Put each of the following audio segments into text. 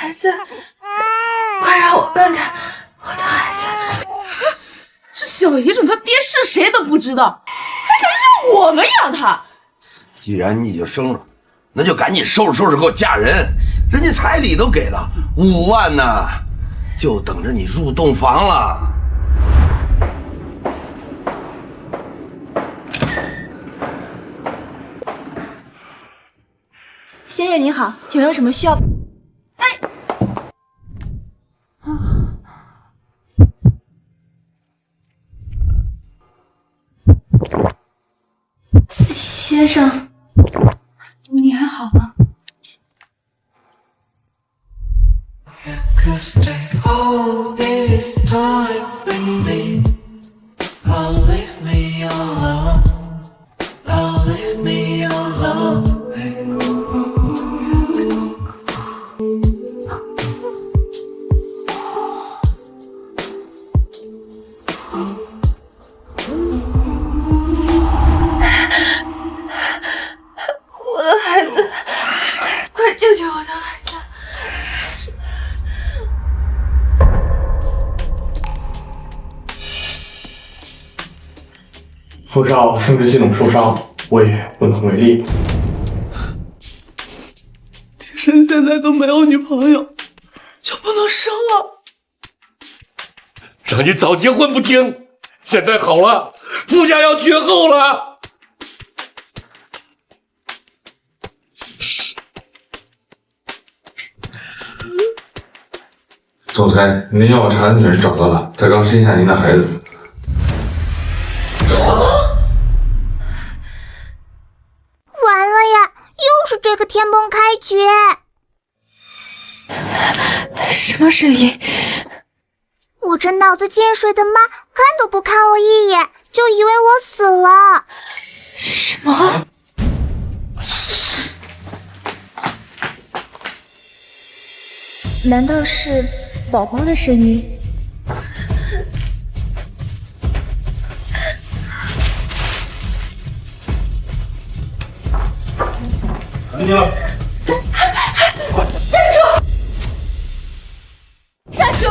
孩子，快让我看看我的孩子。这小野种他爹是谁都不知道，还想让我们养他。既然你已经生了，那就赶紧收拾收拾给我嫁人。人家彩礼都给了5万呢，就等着你入洞房了。先生您好，请问有什么需要？先生，你还好吗我的孩子，快救救我的孩子！父少生殖系统受伤，我也不能为力。天生现在都没有女朋友，就不能生了。让你早结婚不听，现在好了，傅家要绝后了。总裁，您要查的女人找到了，她刚生下您的孩子。完了呀，又是这个天崩开局！什么声音？我这脑子进水的妈看都不看我一眼，就以为我死了。什么？难道是宝宝的声音？安静！站住！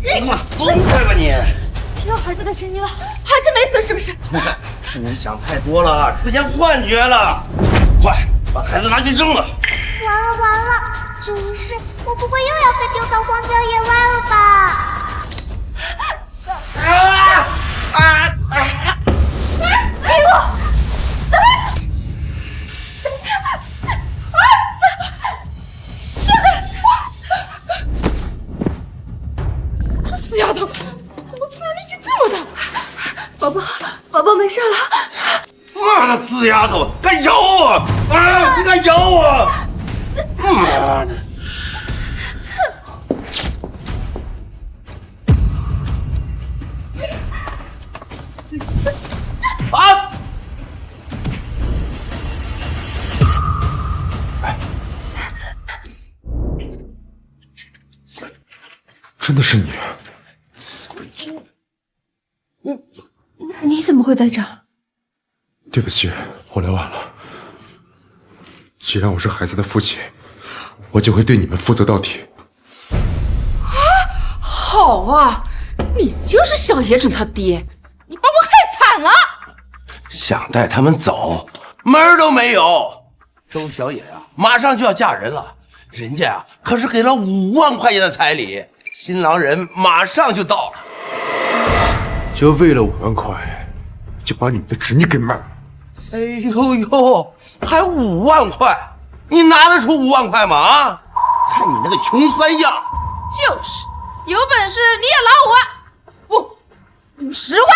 给我松开吧你！听到孩子的声音了，孩子没死是不是？是你想太多了，出现幻觉了。快把孩子拿去扔了！完了完了，这一世我不会又要被丢到荒郊野外了吧？给我！这死丫头怎么突然力气这么大？宝宝没事了。妈的死丫头，敢咬我！啊，你敢咬我！妈的！啊！真的是你？你怎么会在这儿？对不起，我来晚了。既然我是孩子的父亲，我就会对你们负责到底。好啊，你就是小野种他爹，你把我害惨了。想带他们走，门儿都没有。周小野啊，马上就要嫁人了，人家啊可是给了5万块钱的彩礼，新郎人马上就到了。就为了5万块，就把你们的侄女给卖了？哎呦呦，还5万块，你拿得出5万块吗？啊，看你那个穷酸样！就是，有本事你也拿5万，不，50万。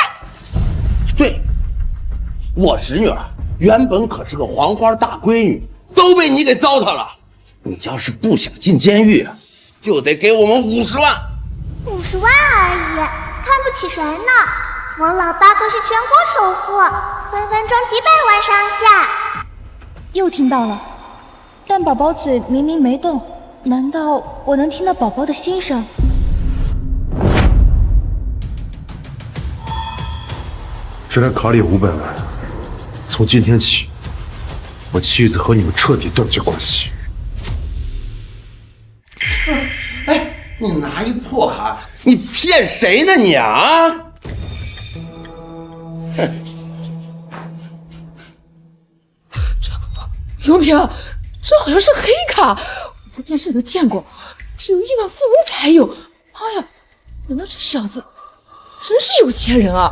对，我侄女啊，原本可是个黄花大闺女，都被你给糟蹋了。你要是不想进监狱，就得给我们50万。50万而已，看不起谁呢？我老爸可是全国首富，分分钟几百万上下。又听到了，但宝宝嘴明明没动，难道我能听到宝宝的心声？这台卡里有500万，从今天起，我妻子和你们彻底断绝关系。你拿一破卡，你骗谁呢你啊？哼！永平，这好像是黑卡，我在电视里都见过，只有亿万富翁才有。哎呀，难道这小子真是有钱人啊？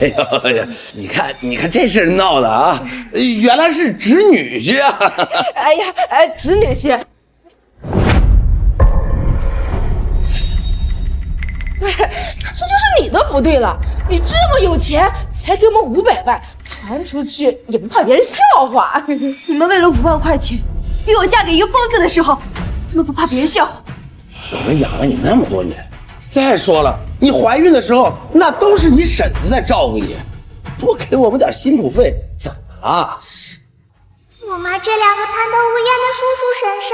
哎呦呀，你看这事闹的啊，原来是侄女婿啊！哎呀，侄女婿。这就是你的不对了，你这么有钱，才给我们500万，传出去也不怕别人笑话。你们为了5万块钱，逼我嫁给一个疯子的时候，怎么不怕别人笑话？我们养了你那么多年，再说了，你怀孕的时候那都是你婶子在照顾你，多给我们点辛苦费，怎么了？我妈这两个贪得无厌的叔叔婶婶，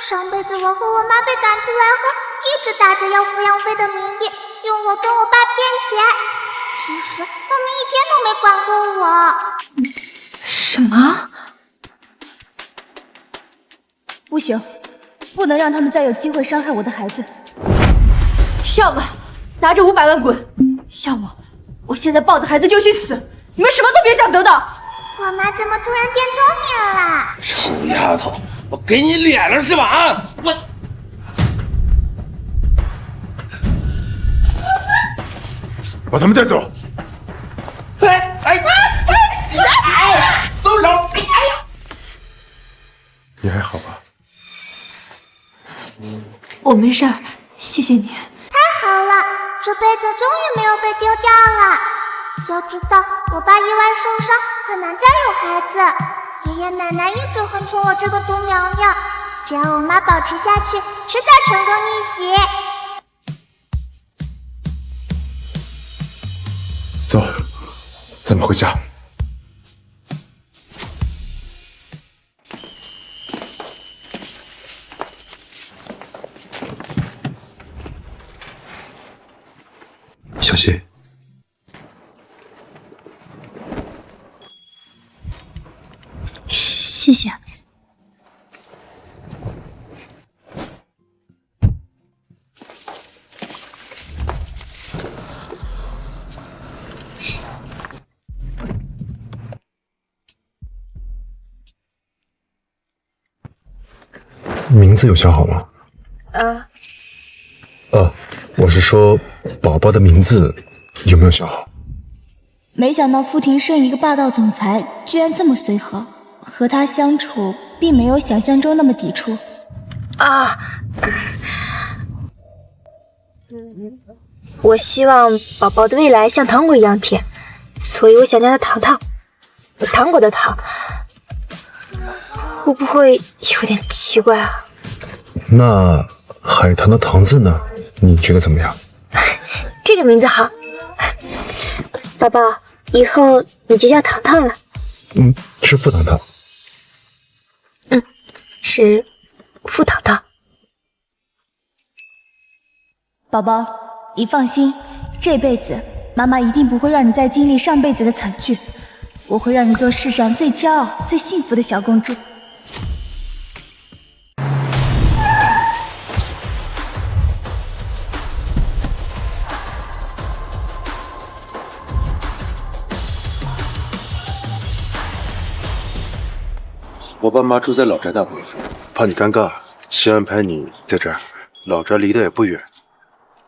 上辈子我和我妈被赶出来后，一直打着要抚养费的名义，用我跟我爸骗钱。其实他们一天都没管过我。什么？不行，不能让他们再有机会伤害我的孩子。要么拿着500万滚，要么我现在抱着孩子就去死，你们什么都别想得到。我妈怎么突然变聪明了？臭丫头，我给你脸了是吧？啊，把他们带走。松手！哎呀，你还好吧？我没事儿，谢谢你。太好了，这辈子终于没有被丢掉了。要知道，我爸意外受伤，很难再有孩子。爷爷奶奶一直很宠我这个独苗苗，只要我妈保持下去，迟早成功逆袭。走，咱们回家。小希，谢谢。名字有想好吗？我是说宝宝的名字有没有想好？没想到傅庭胜一个霸道总裁居然这么随和，和他相处并没有想象中那么抵触。我希望宝宝的未来像糖果一样甜，所以我想叫他糖糖，糖果的糖。会不会有点奇怪啊？那海棠的棠字呢？你觉得怎么样？这个名字好，宝宝，以后你就叫糖糖了。是傅糖糖。是傅糖糖。宝宝，你放心，这辈子妈妈一定不会让你再经历上辈子的惨剧，我会让你做世上最骄傲、最幸福的小公主。我爸妈住在老宅那边，怕你尴尬，先安排你在这儿。老宅离得也不远，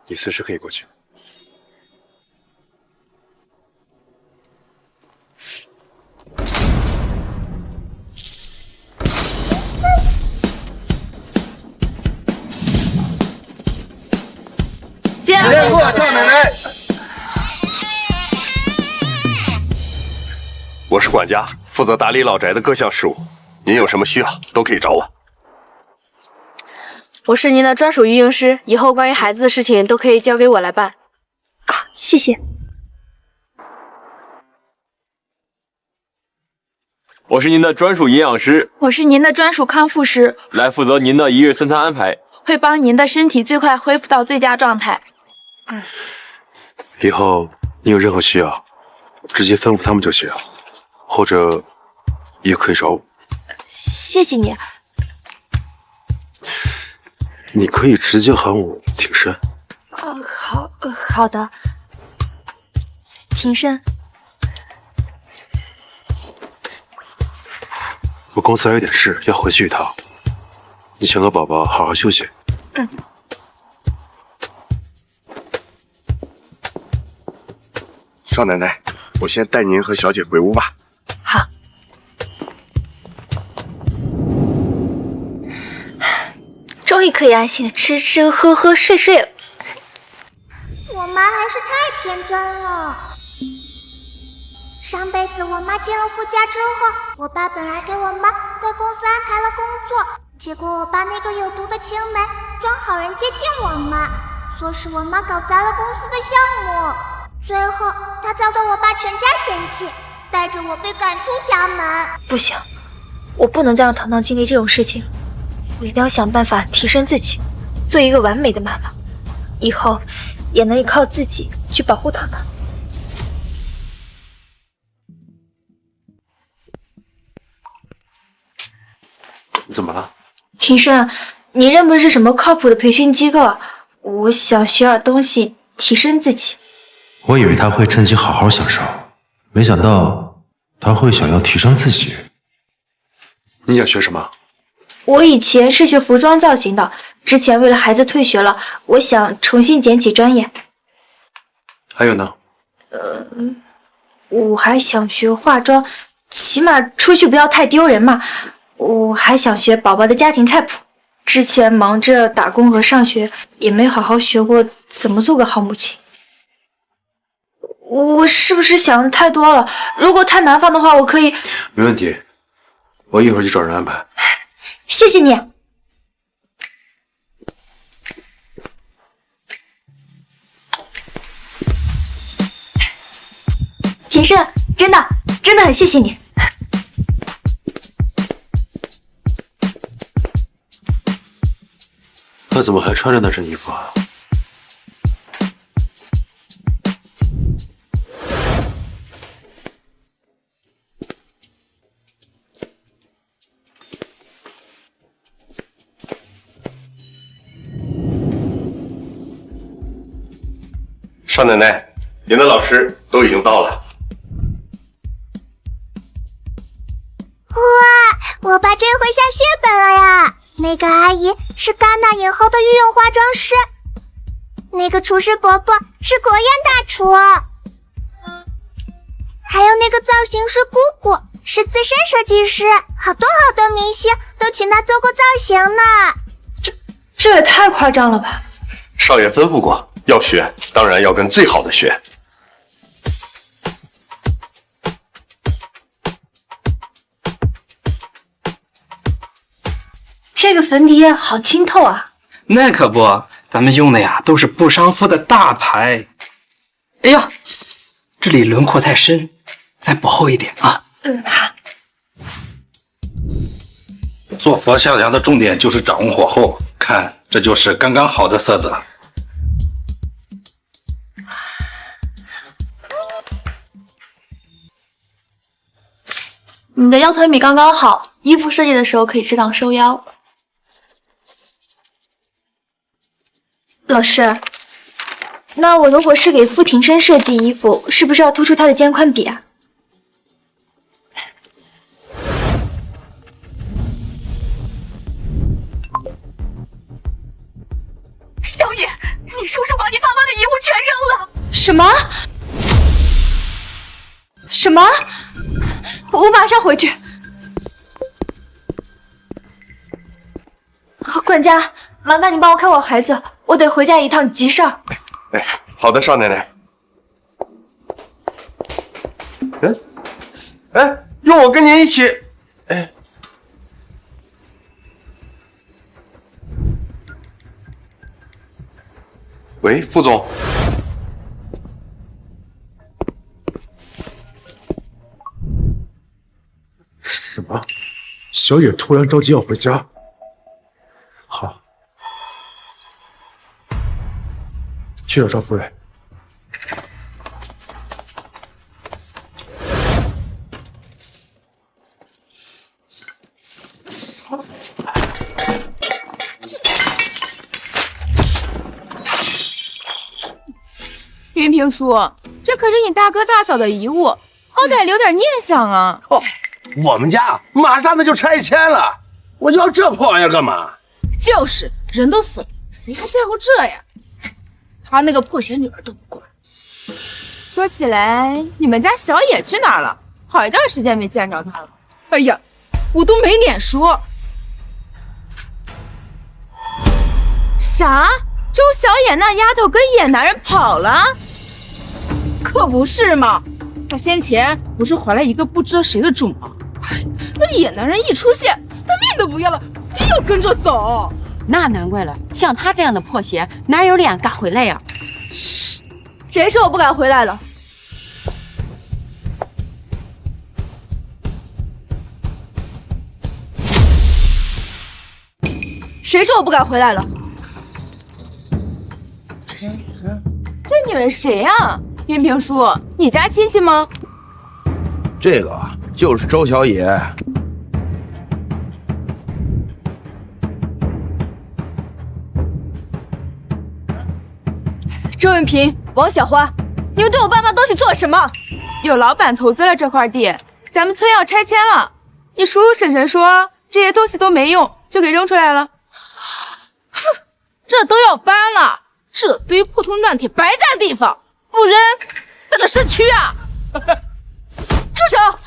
你随时可以过去。见过赵奶奶。我是管家，负责打理老宅的各项事务。您有什么需要都可以找我。我是您的专属育婴师，以后关于孩子的事情都可以交给我来办。谢谢。我是您的专属营养师，我是您的专属康复师，来负责您的1日3餐安排，会帮您的身体最快恢复到最佳状态。以后你有任何需要，直接吩咐他们就行，或者也可以找我。谢谢你。你可以直接喊我挺身。好的。挺身。我公司还有点事，要回去一趟。你先和宝宝好好休息。嗯。少奶奶，我先带您和小姐回屋吧。好。终于可以安心的吃吃喝喝睡睡了。我妈还是太天真了。上辈子我妈进了夫家之后，我爸本来给我妈在公司安排了工作，结果我爸那个有毒的青梅装好人接近我妈，唆使我妈搞砸了公司的项目，最后他遭到我爸全家嫌弃，带着我被赶出家门。不行，我不能再让糖糖经历这种事情，我一定要想办法提升自己，做一个完美的妈妈，以后也能依靠自己去保护糖糖。怎么了？庭生，你认不认识什么靠谱的培训机构啊？我想学点东西提升自己。我以为他会趁机好好享受，没想到他会想要提升自己。你想学什么？我以前是学服装造型的，之前为了孩子退学了，我想重新捡起专业。还有呢？我还想学化妆，起码出去不要太丢人嘛。我还想学宝宝的家庭菜谱，之前忙着打工和上学，也没好好学过怎么做个好母亲。我是不是想的太多了？如果太麻烦的话，我可以……没问题，我一会儿去找人安排。谢谢你。庭生，真的很谢谢你。他怎么还穿着那身衣服啊？少奶奶，您的老师都已经到了。哇，我爸这回下血本了呀！那个阿姨是戛纳影后的御用化妆师，那个厨师伯伯是国宴大厨，还有那个造型师姑姑是资深设计师，好多明星都请他做过造型呢。这也太夸张了吧！少爷吩咐过，要学当然要跟最好的学。这个粉底液好清透啊！那可不，咱们用的呀都是不伤肤的大牌。哎呀，这里轮廓太深，再补厚一点啊。好。做佛跳墙的重点就是掌握火候，看这就是刚刚好的色泽。你的腰腿米刚刚好，衣服设计的时候可以适当收腰。老师，那我如果是给傅庭生设计衣服，是不是要突出他的肩宽比啊？小野，你叔叔把你爸妈的遗物全扔了！什么？什么？我马上回去。管家，麻烦你帮我看我孩子，我得回家一趟急事儿。哎，好的，少奶奶。用我跟您一起。喂，副总。什么？小野突然着急要回家？好，去找赵夫人。云平叔，这可是你大哥大嫂的遗物，好歹留点念想啊。哦，我们家马上那就拆迁了，我就要这破玩意儿干嘛？就是，人都死了，谁还在乎这呀？他那个破鞋女儿都不管。说起来，你们家小野去哪儿了？好一段时间没见着他了。哎呀，我都没脸说。啥？周小野那丫头跟野男人跑了？可不是嘛！她先前不是怀了一个不知道谁的种吗？哎，那野男人一出现，她命都不要了，非要跟着走。那难怪了，像她这样的破鞋，哪有脸敢回来呀？谁说我不敢回来了？谁说我不敢回来了？这女人谁呀？云平叔，你家亲戚吗？这个就是周小野。周云平、王小花，你们对我爸妈东西做了什么？有老板投资了这块地，咱们村要拆迁了。你叔叔婶婶说这些东西都没用，就给扔出来了。哼，这都要搬了，这堆破铜烂铁白占地方，不扔等着社区啊！住手！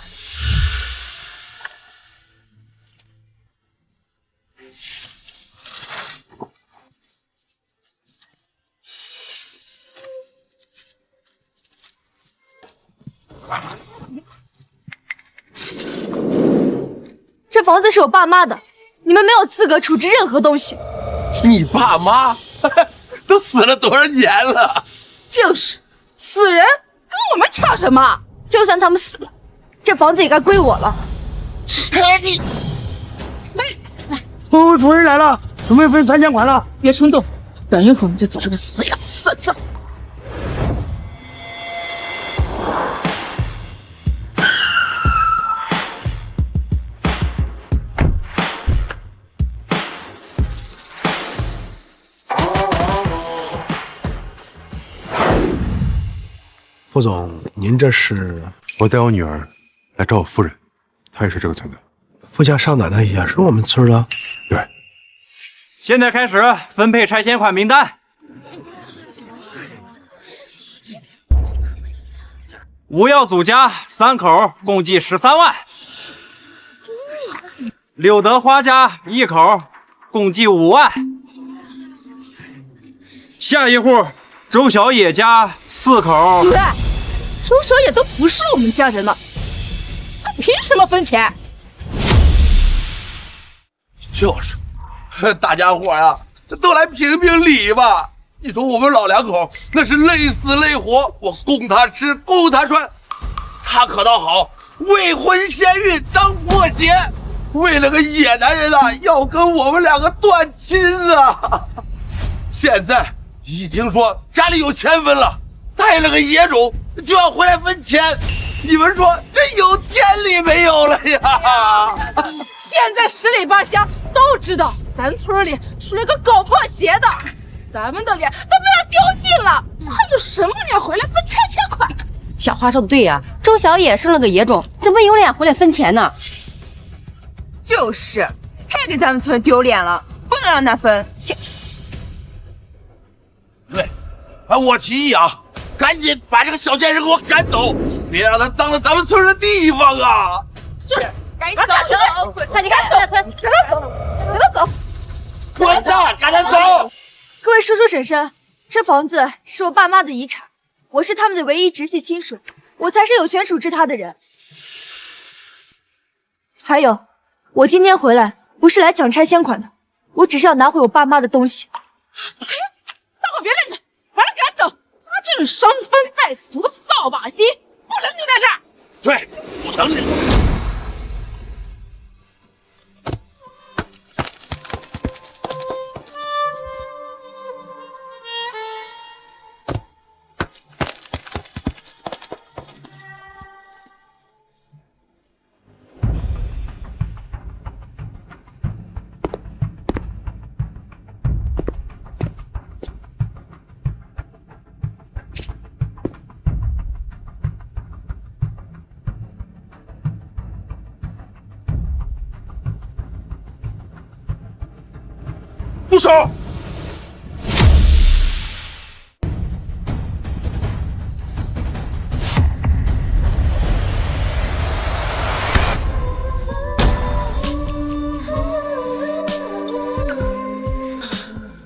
这房子是我爸妈的，你们没有资格处置任何东西。你爸妈都死了多少年了？就是，死人跟我们抢什么？就算他们死了，这房子也该归我了。你，主人来了，准备分3000款了。别冲动，等一会儿我们就找这个死丫头算账。副总，您这是？我带我女儿来找我夫人，她也是这个村的。傅家少奶奶也是我们村的。对。现在开始分配拆迁款名单。吴耀祖家3口共计13万，柳德花家1口共计5万，下一户周小野家4口。主任，周小野都不是我们家人了，他凭什么分钱？就是，大家伙呀，都来评评理吧。你说我们老两口那是累死累活，我供他吃，供他穿，他可倒好，未婚先孕当破鞋，为了个野男人啊，要跟我们两个断亲啊！现在一听说家里有钱分了，带了个野种就要回来分钱，你们说这有天理没有了呀？现在10里8乡都知道咱村里出了个搞破鞋的，咱们的脸都被他丢尽了，还有什么脸回来分拆迁款？小花说的对呀，周小野生了个野种，怎么有脸回来分钱呢？就是，太给咱们村丢脸了，不能让他分。对，我提议啊，赶紧把这个小贱人给我赶走，别让他脏了咱们村的地方啊！是，赶紧走，快点赶紧走，给他走，给他走，滚蛋，赶他走！各位叔叔婶婶，这房子是我爸妈的遗产，我是他们的唯一直系亲属，我才是有权处置他的人。还有，我今天回来不是来抢拆迁款的，我只是要拿回我爸妈的东西。大伙别愣着，把他赶走！他这种伤风败俗的扫把星，不能留在这儿。对，不能留。住手！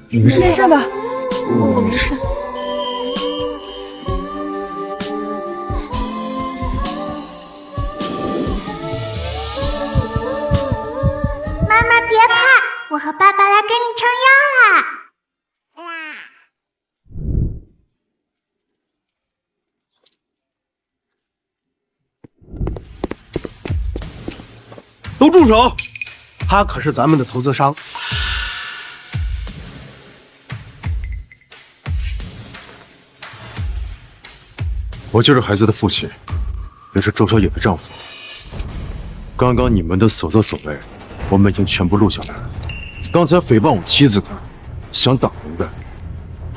你没事吧？我没事。妈妈别怕，我和爸爸来给你撑腰啦。都住手！他可是咱们的投资商。我就是孩子的父亲，也是周小野的丈夫。刚刚你们的所作所为，我们已经全部录下来了。刚才诽谤我妻子的，想打人的，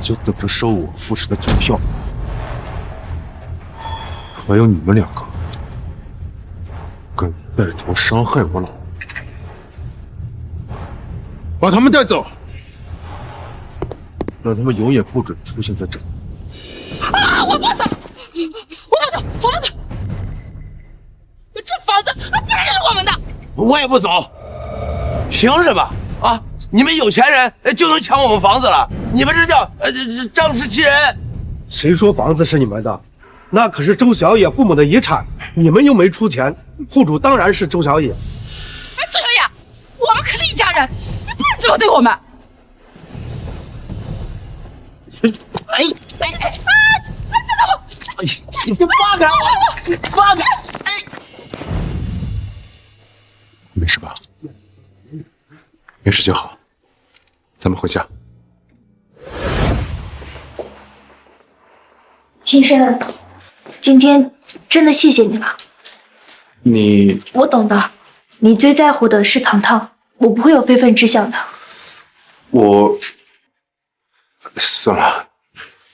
就等着收我傅氏的支票。还有你们两个，敢带头伤害我老婆，把他们带走，让他们永远不准出现在这里。啊！我不走！我不走！我不走！这房子不是我们的！我也不走。凭什么啊？你们有钱人就能抢我们房子了？你们这叫仗势欺人！谁说房子是你们的？那可是周小野父母的遗产，你们又没出钱，户主当然是周小野。哎，周小野，我们可是一家人，你不能这么对我们！哎！你放开我！放开！哎，没事吧？没事就好，咱们回家。青山，今天真的谢谢你了。我懂的，你最在乎的是糖糖，我不会有非分之想的。算了，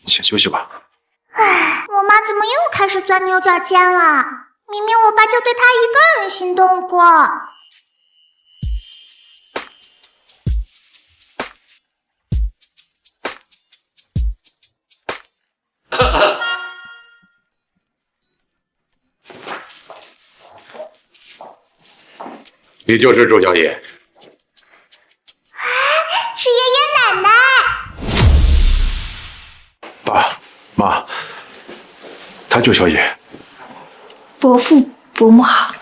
你先休息吧。唉，我妈怎么又开始钻牛角尖了？明明我爸就对她一个人心动过。你就是周小野。是爷爷奶奶。爸妈，他就小野。伯父伯母好。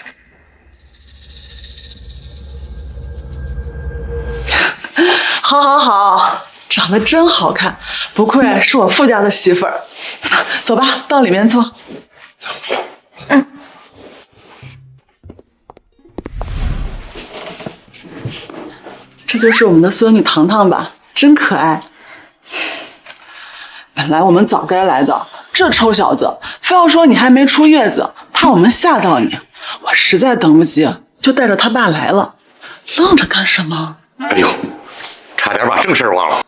好，好，好，长得真好看，不愧是我傅家的媳妇儿。走吧，到里面坐。这就是我们的孙女糖糖吧，真可爱。本来我们早该来的，这臭小子非要说你还没出月子，怕我们吓到你，我实在等不及，就带着他爸来了。愣着干什么？哎呦，差点把正事忘了。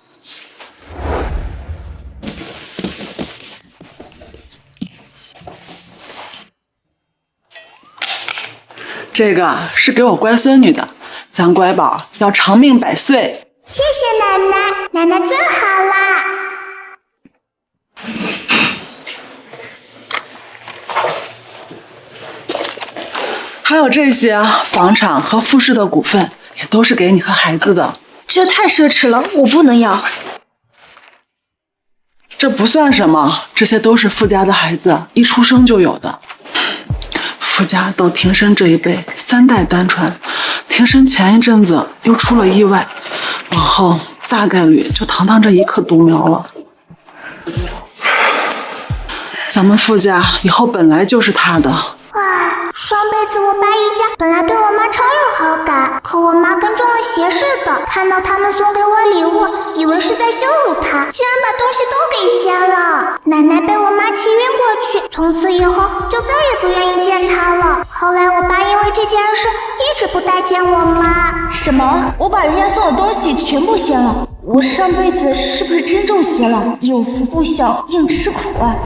这个是给我乖孙女的，咱乖宝要长命百岁。谢谢奶奶，奶奶最好啦。还有这些房产和傅氏的股份，也都是给你和孩子的。这太奢侈了，我不能要。这不算什么，这些都是傅家的孩子一出生就有的。傅家到庭生这一辈3代单传，庭生前一阵子又出了意外，往后大概率就堂堂这一棵独苗了。咱们傅家以后本来就是他的。上辈子我爸一家本来对我妈超有好感，可我妈跟中了邪似的，看到他们送给我礼物，以为是在羞辱她，竟然把东西都给掀了。奶奶被我妈气晕过去，从此以后就再也不愿意见她了。后来我爸因为这件事一直不待见我妈。什么？我把人家送的东西全部掀了？我上辈子是不是真中邪了？有福不享，硬吃苦啊！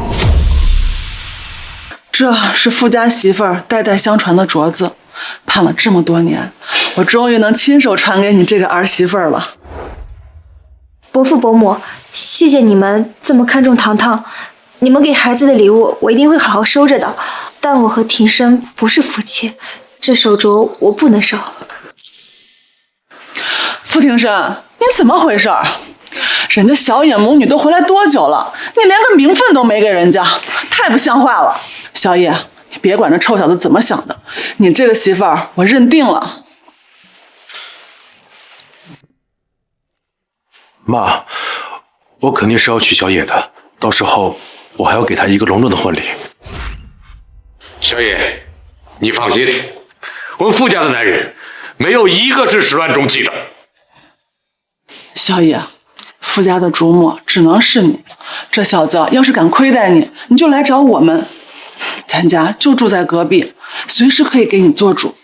这是傅家媳妇儿代代相传的镯子，盼了这么多年，我终于能亲手传给你这个儿媳妇儿了。伯父伯母，谢谢你们这么看重糖糖，你们给孩子的礼物我一定会好好收着的。但我和庭生不是夫妻，这手镯我不能收。傅庭生，你怎么回事？人家小野母女都回来多久了，你连个名分都没给人家，太不像话了。小野，你别管这臭小子怎么想的，你这个媳妇儿我认定了。妈，我肯定是要娶小野的，到时候我还要给她一个隆重的婚礼。小野，你放心，我们傅家的男人没有一个是始乱终弃的。小野，傅家的主母只能是你，这小子要是敢亏待你，你就来找我们，咱家就住在隔壁，随时可以给你做主。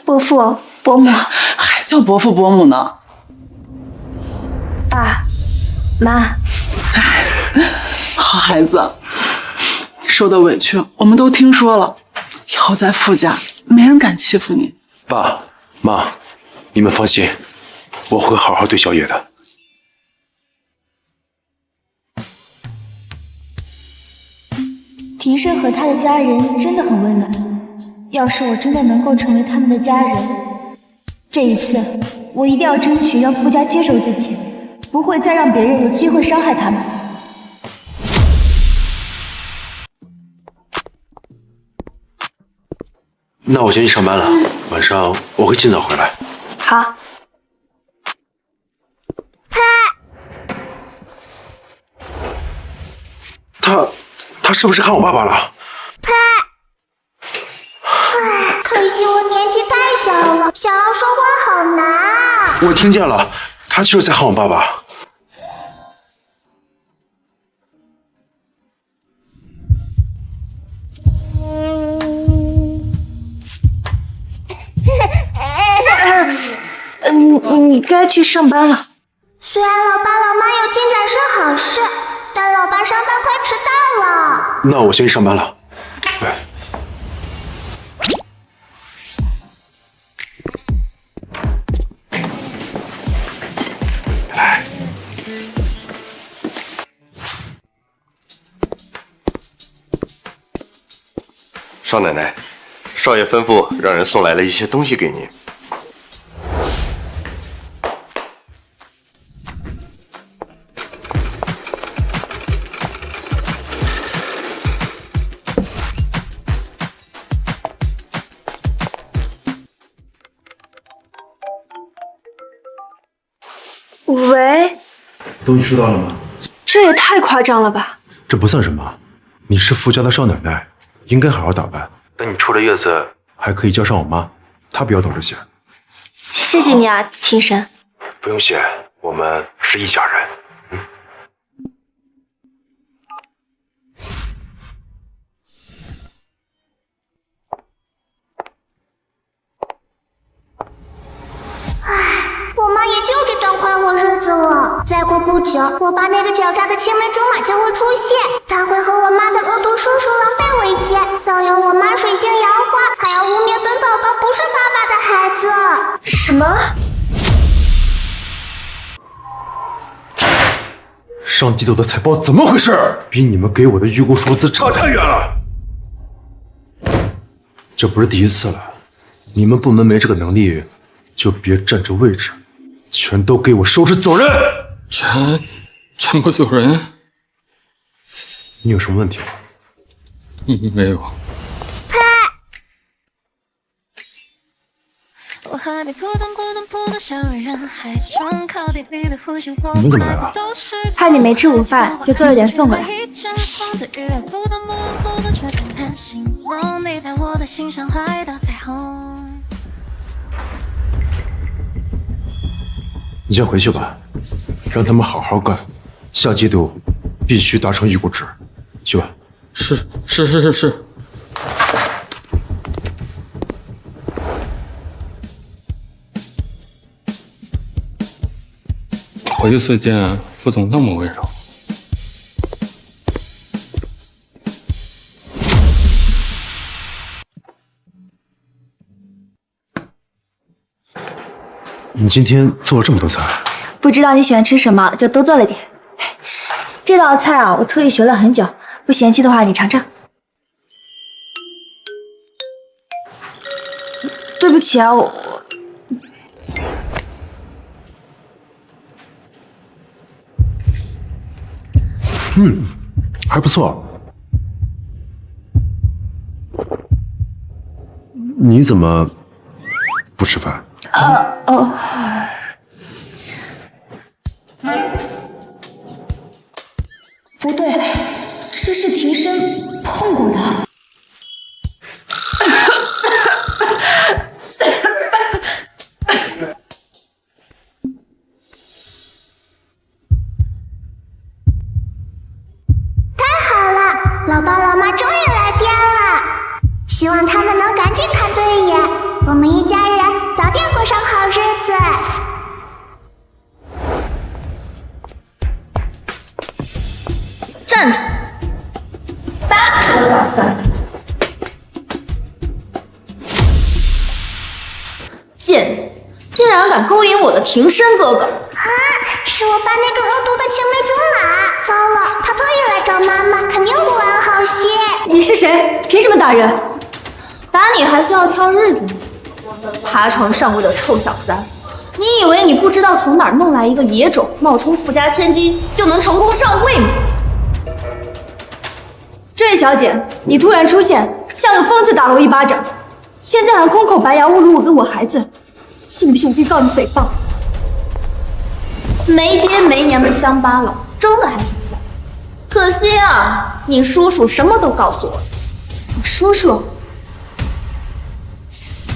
伯父伯母，还叫伯父伯母呢？爸妈，好孩子，你受的委屈我们都听说了，以后在傅家没人敢欺负你。爸妈，你们放心，我会好好对小野的。庭生和他的家人真的很温暖，要是我真的能够成为他们的家人，这一次我一定要争取让傅家接受自己，不会再让别人有机会伤害他们。那我先去上班了，晚上我会尽早回来。好。他是不是喊我爸爸了？可惜我年纪太小了，想要说话好难啊。我听见了，他就是在喊我爸爸。你该去上班了。虽然老爸老妈有进展是好事，但老爸上班快迟到了。那我先去上班了。少奶奶，少爷吩咐让人送来了一些东西给您。喂，都知道了吗？这也太夸张了吧！这不算什么，你是傅家的少奶奶，应该好好打扮。等你出了月子，还可以叫上我妈，她不要懂这些。谢谢你啊，庭生。不用谢，我们是一家人。我妈也就这段快活日子了，再过不久，我爸那个狡诈的青梅竹马就会出现，他会和我妈的恶毒叔叔狼狈为奸，造谣我妈水性杨花，还要污蔑本宝宝不是爸爸的孩子。什么？上季度的财报怎么回事？比你们给我的预估数字差太远了。这不是第一次了，你们部门没这个能力，就别占着位置，全都给我收拾走人！全部走人？你有什么问题吗？没有。你们怎么来了？怕你没吃午饭，就做了点送过来。你先回去吧，让他们好好干，下季度必须达成预估值。去吧。是。头一次见副总那么温柔。你今天做了这么多菜，不知道你喜欢吃什么，就多做了点。这道菜啊，我特意学了很久，不嫌弃的话你尝尝。对不起啊，还不错。你怎么不吃饭？不对，这是庭生碰过的。太好了，老爸老妈终于来电了，希望他们能赶紧看对眼，我们一家人早点过上好日子。站住！打死我小三！贱人，竟然敢勾引我的庭生哥哥！啊，是我爸那个恶毒的青梅竹马！糟了，他特意来找妈妈，肯定不安好心。你是谁？凭什么打人？打你还需要挑日子吗？爬床上位的臭小三！你以为你不知道从哪儿弄来一个野种，冒充富家千金就能成功上位吗？这位小姐，你突然出现，像个疯子打了我一巴掌，现在还空口白牙侮辱我跟我孩子，信不信我可以告你诽谤？没爹没娘的乡巴佬，装的还挺像。可惜啊，你叔叔什么都告诉我了。我叔叔？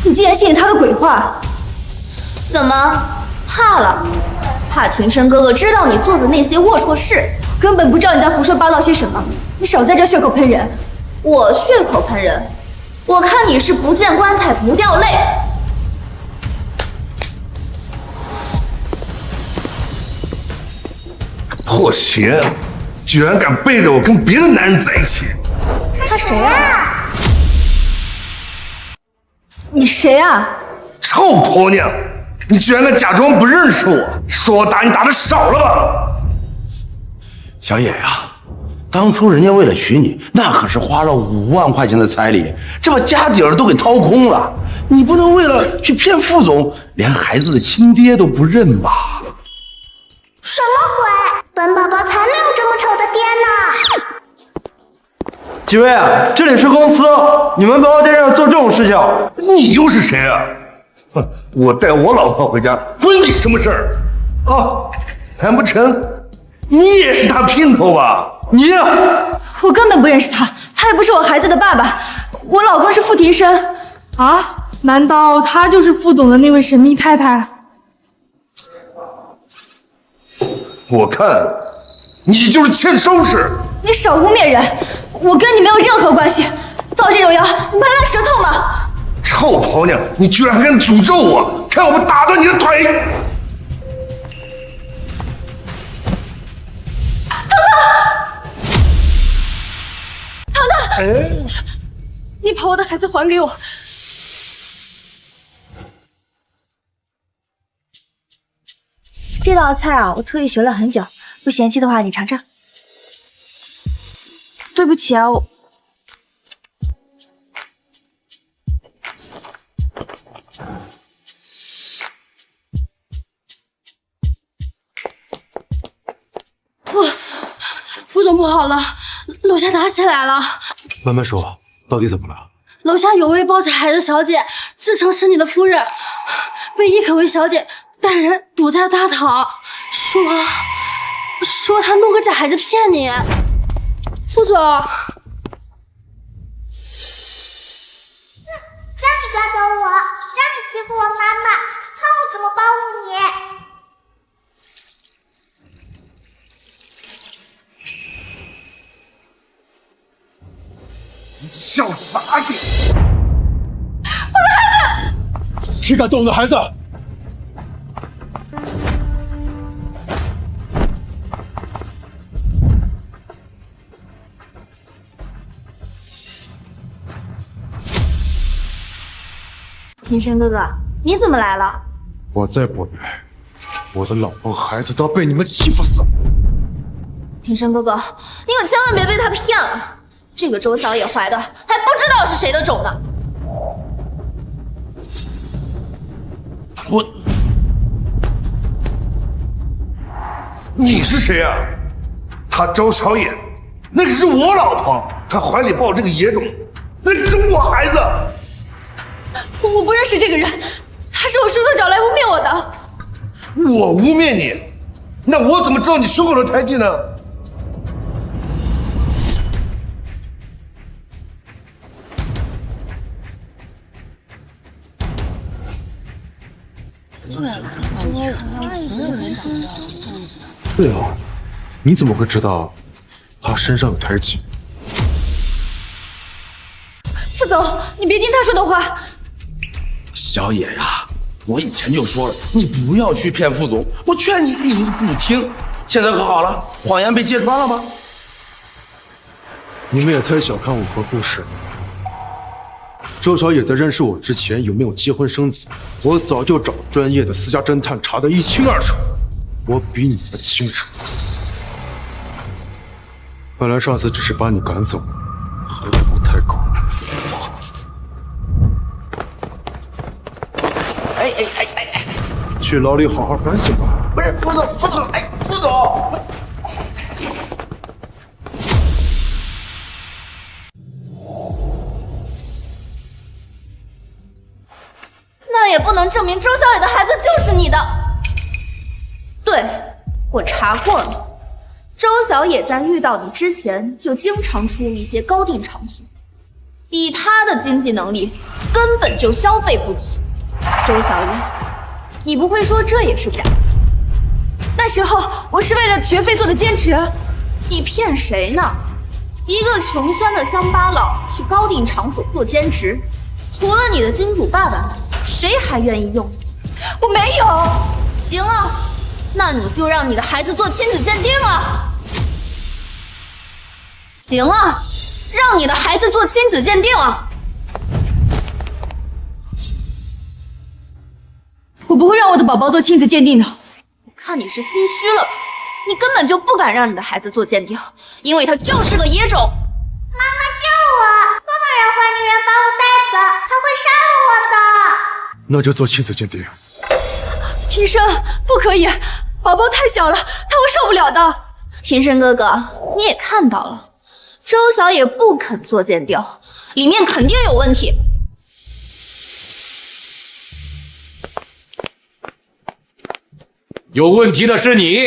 你竟然信了他的鬼话？怎么怕了？怕庭生哥哥知道你做的那些龌龊事？根本不知道你在胡说八道些什么，你少在这血口喷人。我血口喷人？我看你是不见棺材不掉泪。破鞋，居然敢背着我跟别的男人在一起！他谁啊？你谁啊？臭婆娘，你居然敢假装不认识我，说我打你打的少了吧？小野呀，当初人家为了娶你，那可是花了5万块钱的彩礼，这把家底儿都给掏空了。你不能为了去骗副总，连孩子的亲爹都不认吧？什么鬼？本宝宝才没有这么丑的爹呢！几位，这里是公司，你们不要在这儿做这种事情。你又是谁啊？哼，我带我老婆回家，关你什么事儿？啊，难不成你也是他姘头吧？你，我根本不认识他，他也不是我孩子的爸爸，我老公是傅庭生。啊？难道他就是副总的那位神秘太太？我看你就是欠收拾。你少污蔑人，我跟你没有任何关系。造这种谣，你怕烂舌头吗？臭婆娘，你居然还敢诅咒我！看我不打断你的腿！糖糖，你把我的孩子还给我！这道菜啊，我特意学了很久，不嫌弃的话你尝尝。对不起啊，副总不好了，楼下打起来了。慢慢说，到底怎么了？楼下有位抱着孩子小姐，自称是你的夫人，被伊可唯小姐带人堵在了大堂，说她弄个假孩子骗你。副总，让你抓走我，让你欺负我妈妈，看我怎么报复你！小杂种！我的孩子！谁敢动我的孩子？庭生哥哥，你怎么来了？我再不来，我的老婆和孩子都要被你们欺负死！庭生哥哥，你可千万别被他骗了。这个周小野怀的还不知道是谁的种呢。你是谁啊？她周小野，那可是我老婆，她怀里抱这个野种，那可是我孩子。我不认识这个人，他是我叔叔找来污蔑我的。我污蔑你，那我怎么知道你胸口的胎记呢？对啊，你怎么会知道他身上有胎记？副总，你别听他说的话。小野呀，我以前就说了，你不要去骗副总，我劝你，你不听。现在可好了，谎言被揭穿了吗？你们也太小看我和顾氏了。周小野在认识我之前有没有结婚生子，我早就找专业的私家侦探查得一清二楚，我比你们清楚。本来上次只是把你赶走，还不太够。去牢里好好反省吧。不是副总，副总。那也不能证明周小野的孩子就是你的。对，我查过了，周小野在遇到你之前就经常出入一些高定场所，以他的经济能力，根本就消费不起。周小野，你不会说这也是假的？那时候我是为了学费做的兼职。你骗谁呢？一个穷酸的乡巴佬去高定场所做兼职，除了你的金主爸爸，谁还愿意用？我没有。行啊，那你就让你的孩子做亲子鉴定啊。行啊，让你的孩子做亲子鉴定啊。我不会让我的宝宝做亲子鉴定的。我看你是心虚了吧？你根本就不敢让你的孩子做鉴定，因为他就是个野种。妈妈救我！不能让坏女人把我带走，她会杀了我的。那就做亲子鉴定。庭生，不可以，宝宝太小了，他会受不了的。庭生哥哥，你也看到了，周小野不肯做鉴定，里面肯定有问题。有问题的是你，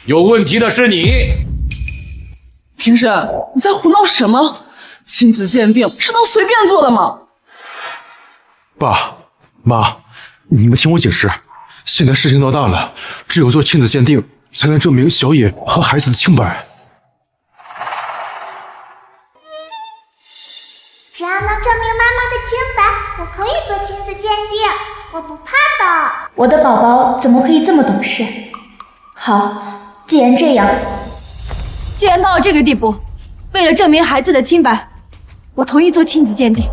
有问题的是你。庭生，你在胡闹什么？亲子鉴定是能随便做的吗？爸妈，你们听我解释，现在事情闹大了，只有做亲子鉴定才能证明小野和孩子的清白。只要能证明妈妈的清白，我可以做亲子鉴定，我不怕的。我的宝宝怎么可以这么懂事？好，既然这样，既然到了这个地步，为了证明孩子的清白，我同意做亲子鉴定。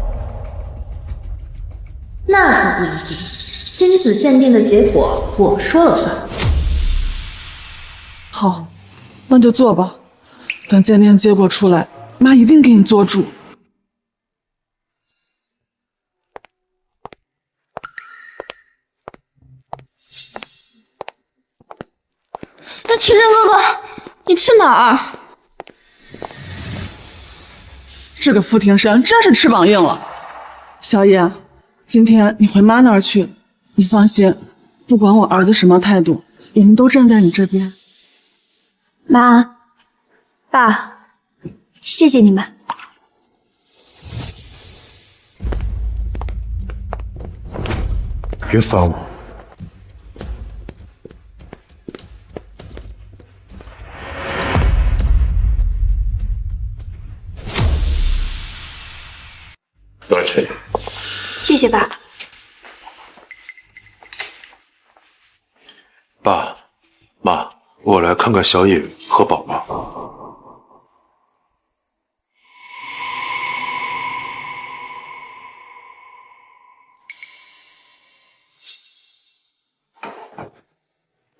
那可不一定，亲子鉴定的结果我说了算。好，那就做吧。等鉴定结果出来，妈一定给你做主。那庭生哥哥，你去哪儿？这个傅庭生真是翅膀硬了。小野，今天你回妈那儿去，你放心，不管我儿子什么态度，我们都站在你这边。妈，爸，谢谢你们。别烦我。多谢。谢谢爸。爸妈，我来看看小野和宝宝。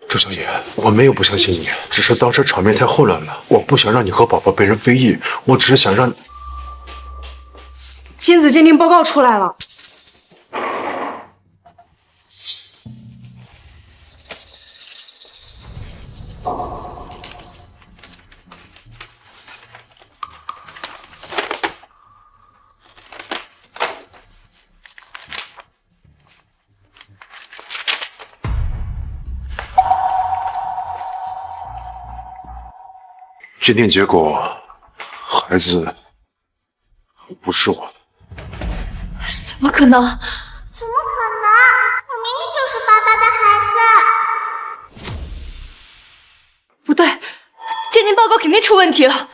周小野，我没有不相信你，只是当时场面太混乱了，我不想让你和宝宝被人非议，我只是想让……亲子鉴定报告出来了。鉴定结果，孩子不是我的。怎么可能？怎么可能？我明明就是爸爸的孩子。不对，鉴定报告肯定出问题了。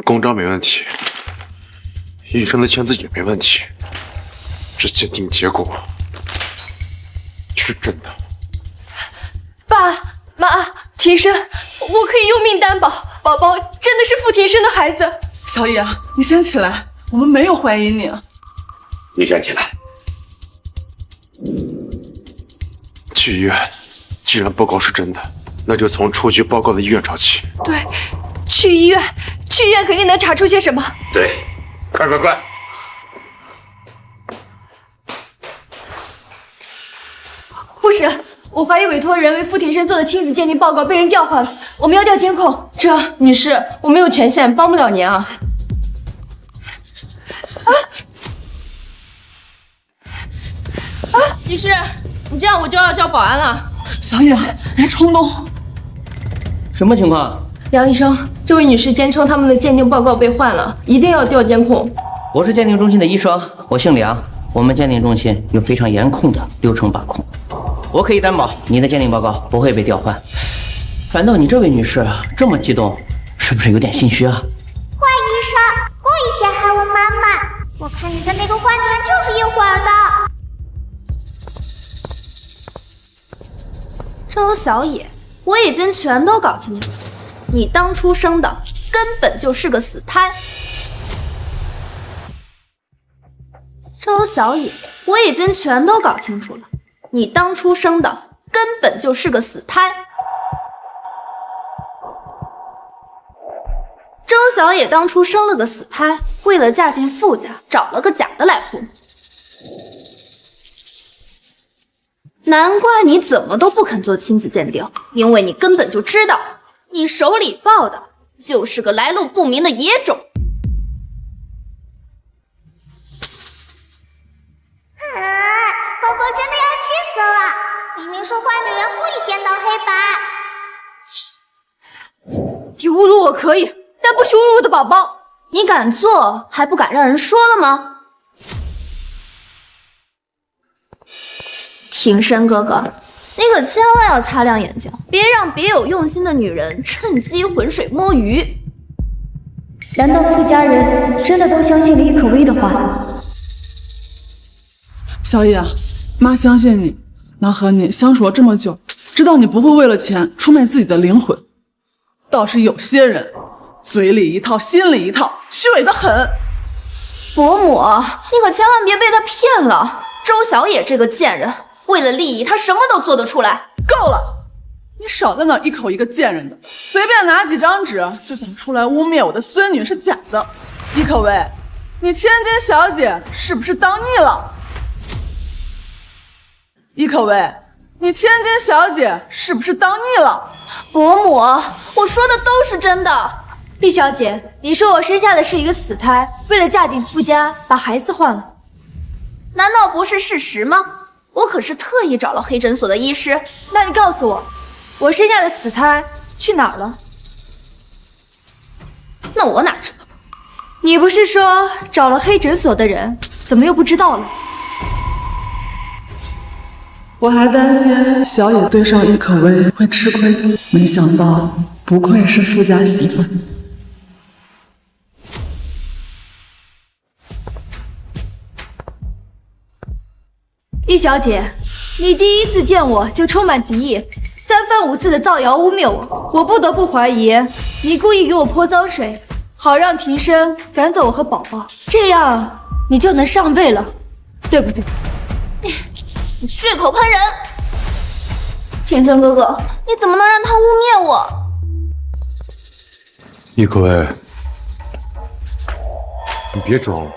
公章没问题，医生的签字也没问题，这鉴定结果是真的。爸妈，庭生，我可以用命担保，宝宝真的是傅庭生的孩子。小野，你先起来，我们没有怀疑你。你先起来。去医院，既然报告是真的，那就从出具报告的医院找起。对，去医院肯定能查出些什么。对，快！护士，我怀疑委托人为傅庭生做的亲子鉴定报告被人调换了，我们要调监控。这女士，我没有权限，帮不了您啊。女士，你这样我就要叫保安了。小野，别冲动。什么情况？梁医生，这位女士坚称他们的鉴定报告被换了，一定要调监控。我是鉴定中心的医生，我姓梁，我们鉴定中心有非常严控的流程把控。我可以担保你的鉴定报告不会被调换。反倒你这位女士这么激动，是不是有点心虚啊？坏医生，故意陷害我妈妈！我看你跟那个坏女人就是一伙儿的。周小野，我已经全都搞清楚了，你当初生的根本就是个死胎。周小野，我已经全都搞清楚了，你当初生的根本就是个死胎。周小野当初生了个死胎，为了嫁进傅家，找了个假的来婚。难怪你怎么都不肯做亲子鉴定，因为你根本就知道，你手里抱的就是个来路不明的野种。宝宝真的要气死了！明明是坏女人故意颠倒黑白。你侮辱我可以，但不许侮辱我的宝宝。你敢做，还不敢让人说了吗？庭生哥哥，你可千万要擦亮眼睛，别让别有用心的女人趁机浑水摸鱼。难道傅家人真的都相信了易可薇的话？小野，妈相信你，妈和你相处了这么久，知道你不会为了钱出卖自己的灵魂。倒是有些人，嘴里一套，心里一套，虚伪的很。伯母，你可千万别被他骗了。周小野这个贱人，为了利益，他什么都做得出来。够了，你少在那一口一个贱人的，随便拿几张纸就想出来污蔑我的孙女是假的。易可薇，你千金小姐是不是当腻了？易可薇，你千金小姐是不是当腻了？伯母，我说的都是真的。厉小姐，你说我生下的是一个死胎，为了嫁进傅家，把孩子换了，难道不是事实吗？我可是特意找了黑诊所的医师。那你告诉我，我生下的死胎去哪儿了？那我哪知道？你不是说找了黑诊所的人，怎么又不知道了？我还担心小野对上易可薇会吃亏，没想到不愧是富家媳妇。易小姐，你第一次见我就充满敌意，三番五次的造谣污蔑我，我不得不怀疑你故意给我泼脏水，好让庭生赶走我和宝宝，这样你就能上位了，对不对？你血口喷人！天生哥哥，你怎么能让他污蔑我？一奎，你别装了，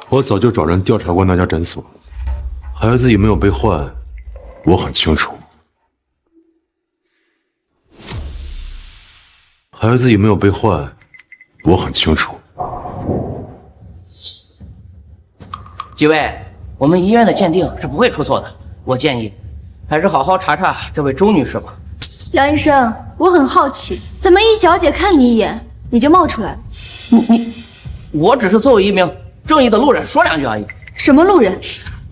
我早就找人调查过那家诊所，孩子有没有被换，我很清楚。孩子有没有被换，我很清楚。几位，我们医院的鉴定是不会出错的。我建议，还是好好查查这位周女士吧。梁医生，我很好奇，怎么易小姐看你一眼，你就冒出来了？我只是作为一名正义的路人说两句而已。什么路人？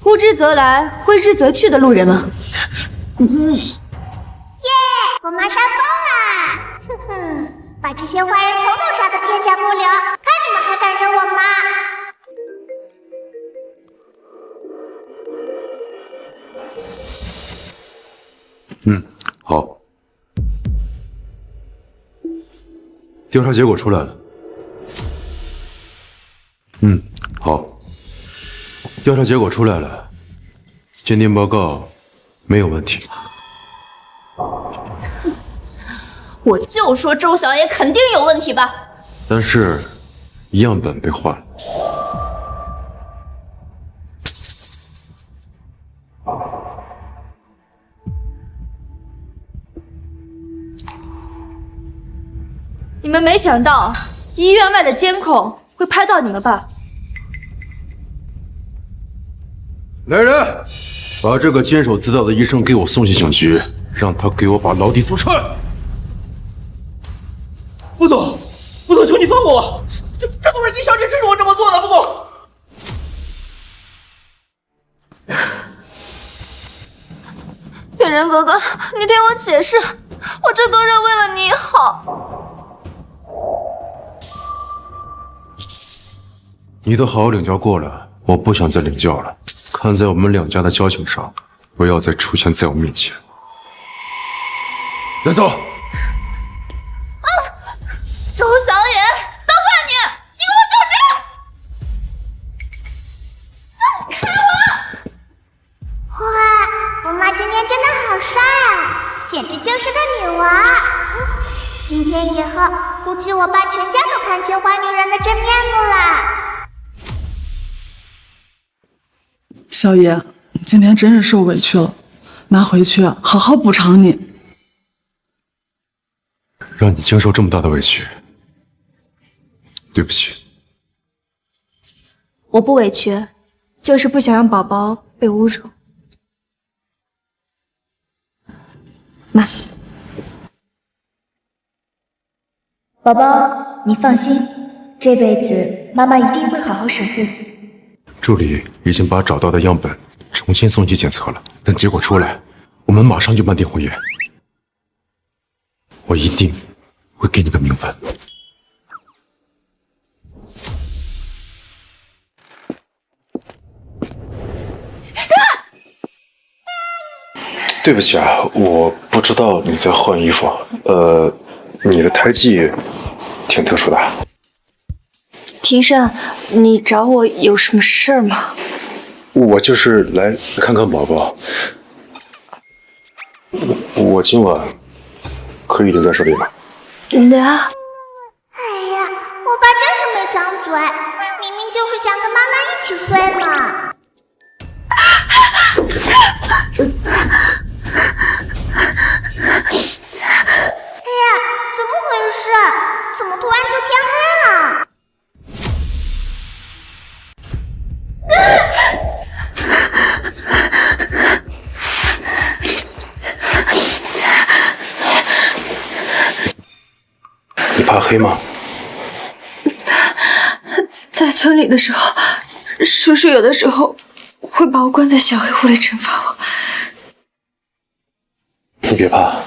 呼之则来，挥之则去的路人吗？耶！我妈杀疯了！哼哼，把这些坏人统统杀个片甲不留，看你们还敢惹我妈！好。调查结果出来了。好。调查结果出来了，鉴定报告没有问题。我就说周小野肯定有问题吧。但是样本被换了。你们没想到医院外的监控会拍到你们吧？来人，把这个监守自盗的医生给我送去警局，让他给我把牢底坐穿。副总，求你放过我！这都是易小姐指使我这么做的，副总。天人哥哥，你听我解释，我这都是为了你好。你的好领教过了，我不想再领教了。看在我们两家的交情上，不要再出现在我面前。来走。周小野，都怪你！你给我等着！看我！哇，我妈今天真的好帅啊，简直就是个女王！今天以后，估计我爸全家都看清坏女人的真面目了。小野，今天真是受委屈了，妈回去好好补偿你。让你经受这么大的委屈，对不起。我不委屈，就是不想让宝宝被侮辱。妈，宝宝，你放心，这辈子妈妈一定会好好守护你。助理已经把找到的样本重新送去检测了，等结果出来，我们马上就办订婚宴。我一定会给你个名分。对不起啊，我不知道你在换衣服。你的胎记挺特殊的。庭生，你找我有什么事儿吗？我就是来看看宝宝。我今晚可以留在这里吗？的。哎呀，我爸真是没长嘴，明明就是想跟妈妈一起睡嘛。哎呀，怎么回事？怎么突然就天黑了？你怕黑吗？在村里的时候，叔叔有的时候会把我关在小黑屋里惩罚我。你别怕，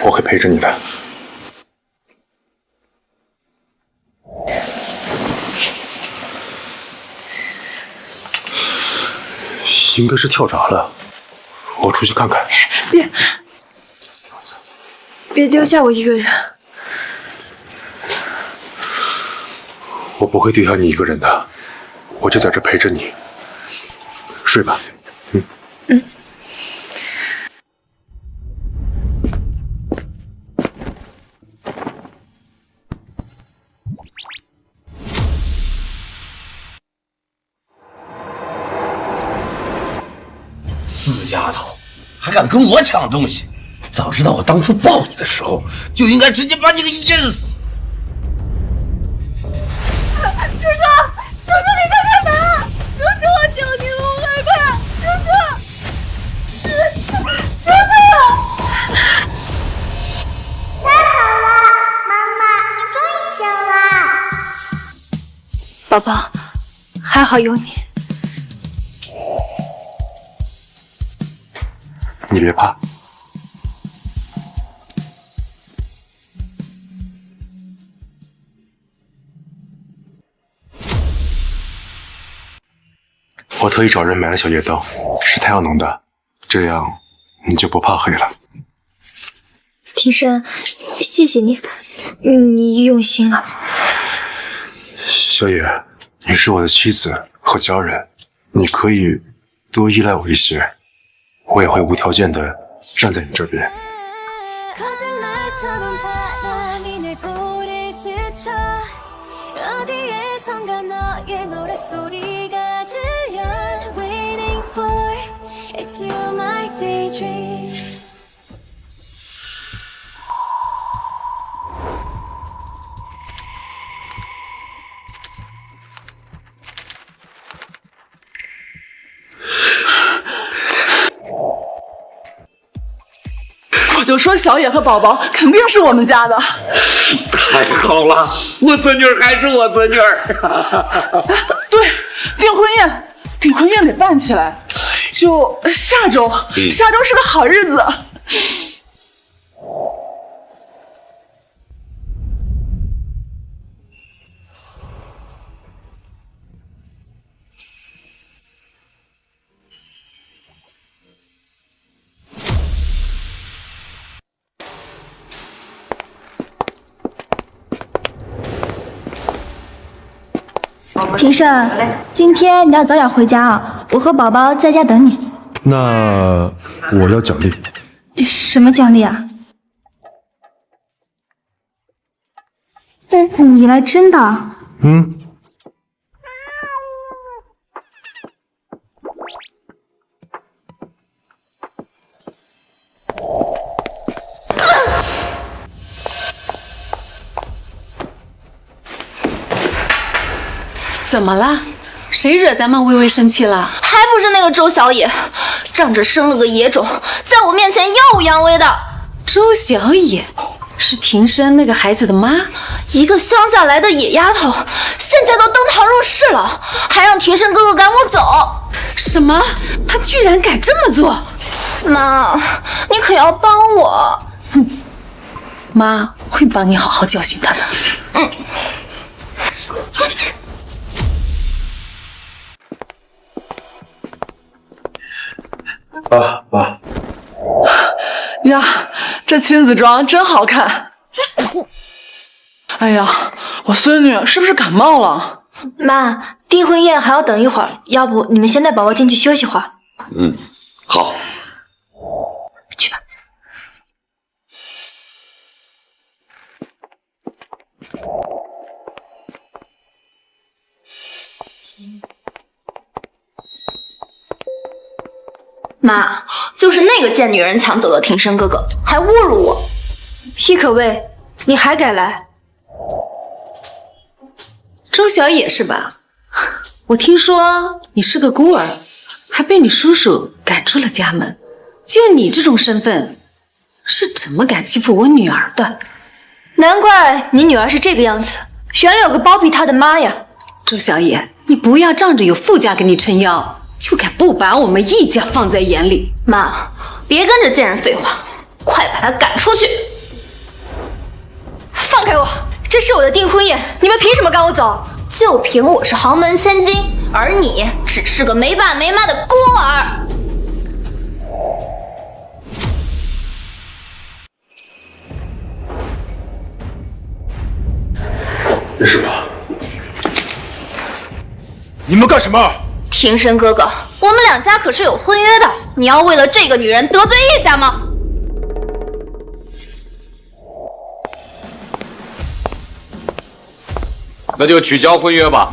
我会陪着你的。应该是跳闸了，我出去看看。别丢下我一个人。我不会丢下你一个人的，我就在这陪着你。睡吧，嗯。死丫头，还敢跟我抢东西！早知道我当初抱你的时候，就应该直接把你给淹死。叔叔，叔叔，你快干嘛？叔叔，我求你了，我害怕！叔叔，太好了，妈妈，你终于醒了。宝宝，还好有你。你别怕。我特意找人买了小夜灯，是太阳能的，这样你就不怕黑了。庭生，谢谢你，你用心了。小野，你是我的妻子和家人，你可以多依赖我一些，我也会无条件的站在你这边。我就说小野和宝宝肯定是我们家的。太好了，我孙女还是我孙女。对，订婚宴得办起来，就下周，下周是个好日子。庭胜，今天你要早点回家啊，我和宝宝在家等你。那我要奖励。什么奖励啊？你来真的？怎么了？谁惹咱们微微生气了？还不是那个周小野，仗着生了个野种，在我面前耀武扬威的。周小野是庭生那个孩子的妈，一个乡下来的野丫头，现在都登堂入室了，还让庭生哥哥赶我走。什么？他居然敢这么做？妈，你可要帮我。妈会帮你好好教训他的。妈呀，这亲子装真好看。哎呀，我孙女是不是感冒了？妈，订婚宴还要等一会儿，要不你们先带宝宝进去休息会儿。好。去吧。妈，就是那个贱女人抢走了庭生哥哥，还侮辱我。郁可唯，你还敢来？周小野是吧？我听说你是个孤儿，还被你叔叔赶出了家门。就你这种身份，是怎么敢欺负我女儿的？难怪你女儿是这个样子，原来有个包庇她的妈呀！周小野，你不要仗着有傅家给你撑腰，就敢不把我们易家放在眼里。妈，别跟着贱人废话，快把她赶出去！放开我！这是我的订婚宴，你们凭什么赶我走？就凭我是豪门千金，而你只是个没爸没妈的孤儿。是吧？你们干什么？庭生哥哥，我们两家可是有婚约的，你要为了这个女人得罪叶家吗？那就取消婚约吧。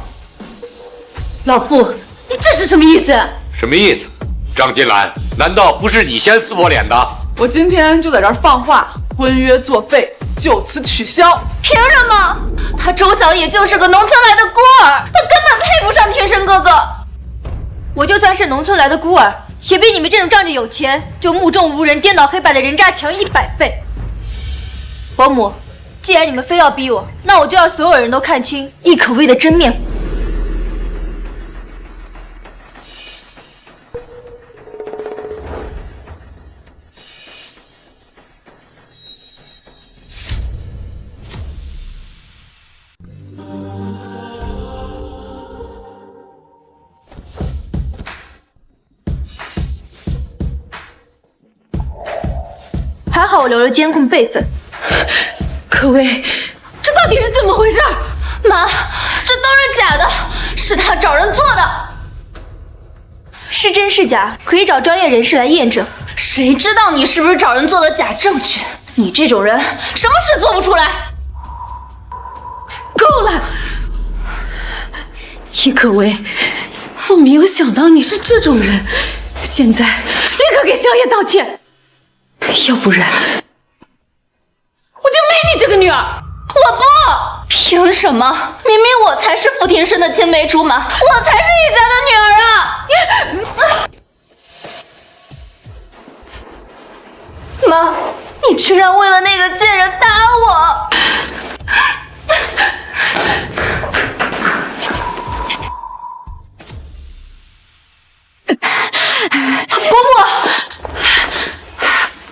老傅，你这是什么意思？什么意思？张金兰，难道不是你先撕我脸的？我今天就在这儿放话，婚约作废，就此取消。凭什么？他周小野就是个农村来的孤儿，他根本配不上天生哥哥。我就算是农村来的孤儿，也比你们这种仗着有钱就目中无人、颠倒黑白的人渣强100倍。保姆，既然你们非要逼我，那我就让所有人都看清易可薇的真面目。还好我留了监控备份。可薇，这到底是怎么回事？妈，这都是假的，是他找人做的。是真是假，可以找专业人士来验证。谁知道你是不是找人做的假证据？你这种人，什么事做不出来？够了，易可薇，我没有想到你是这种人，现在立刻给萧爷道歉，要不然我就没你这个女儿！我不，凭什么？明明我才是傅庭生的青梅竹马，我才是易家的女儿啊！妈，你居然为了那个贱人打我！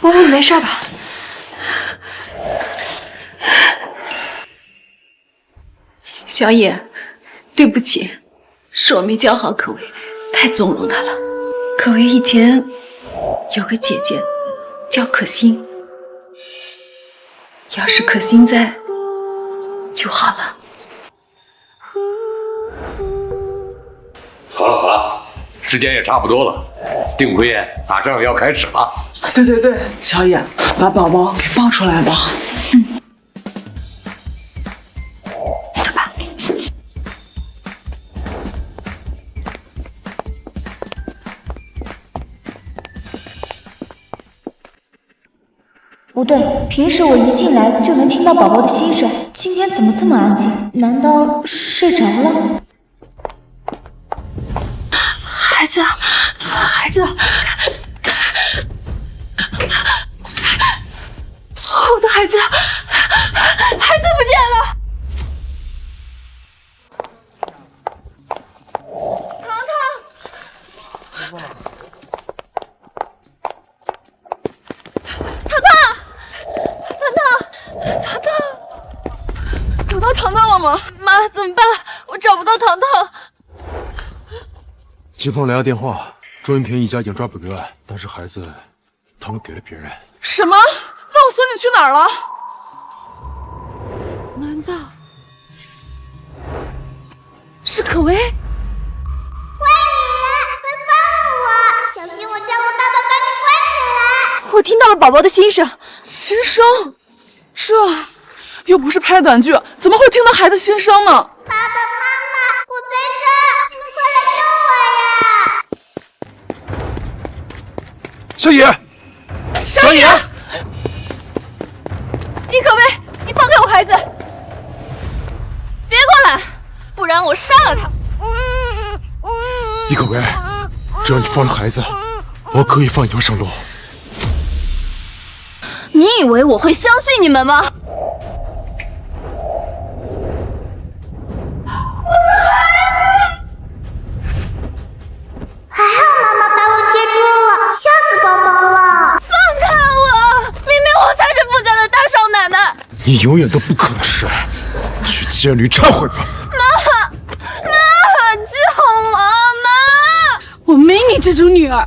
伯母，你没事吧？小野，对不起，是我没教好可薇，太纵容她了。可薇以前有个姐姐叫可心，要是可心在就好了。好了好了，时间也差不多了，订婚宴马上要开始了。对对对，小野，把宝宝给抱出来吧。不对，平时我一进来就能听到宝宝的心声，今天怎么这么安静？难道睡着了？孩子，孩子，我的孩子，孩子不见了！找到糖糖了吗？妈，怎么办？我找不到糖糖。警方来了电话，周云平一家已经抓捕归案，但是孩子他们给了别人。什么？那我孙女去哪儿了？难道是可薇？坏女人，快放了我！小心我叫我爸爸把你关起来！我听到了宝宝的心声。心声？这又不是拍短剧，怎么会听到孩子心声呢？爸爸妈妈，我在这儿，你们快来救我呀！小野，小野，易可薇，你放开我孩子！别过来，不然我杀了他！易可薇，只要你放了孩子，我可以放一条生路。你以为我会相信你们吗？还好妈妈把我接住了，吓死宝宝了！放开我！明明我才是傅家的大少奶奶。你永远都不可能是，去监狱忏悔吧。妈，救我！妈！我没你这种女儿，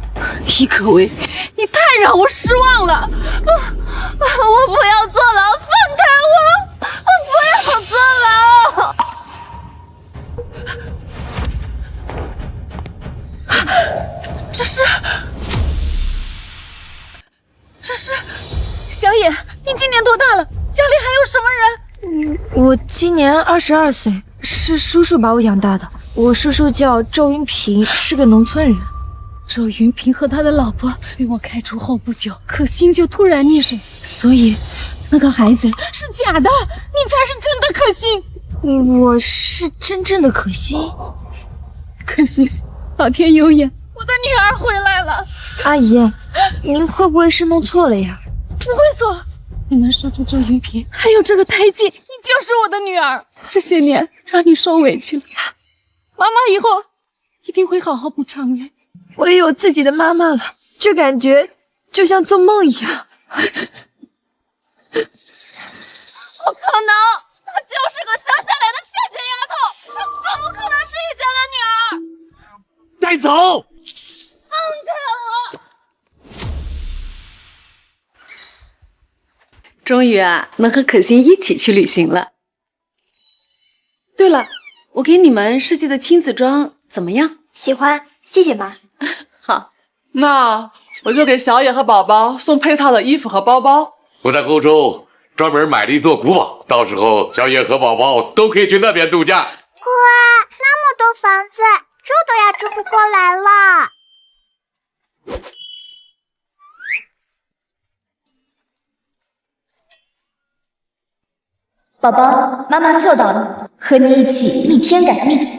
易可薇，你太让我失望了。我不要坐牢，放开我！我不要坐牢！这是小野，你今年多大了？家里还有什么人？我今年22岁，是叔叔把我养大的。我叔叔叫周云平，是个农村人。周云平和他的老婆被我开除后不久，可心就突然溺水，所以那个孩子是假的，你才是真的可心。我是真正的可心。可心，老天有眼，我的女儿回来了。阿姨，您会不会是弄错了呀？不会错，你能说出周云平，还有这个胎记，你就是我的女儿。这些年让你受委屈了，妈妈以后一定会好好补偿你。我也有自己的妈妈了，这感觉就像做梦一样。不可能，她就是个乡下来的下贱丫头，她怎么可能是一家的女儿？带走！放开我！终于啊，能和可心一起去旅行了。对了，我给你们设计的亲子装怎么样？喜欢，谢谢妈。好，那我就给小野和宝宝送配套的衣服和包包。我在欧洲专门买了一座古堡，到时候小野和宝宝都可以去那边度假。哇，那么多房子，住都要住不过来了。宝宝，妈妈做到了，和你一起逆天改命。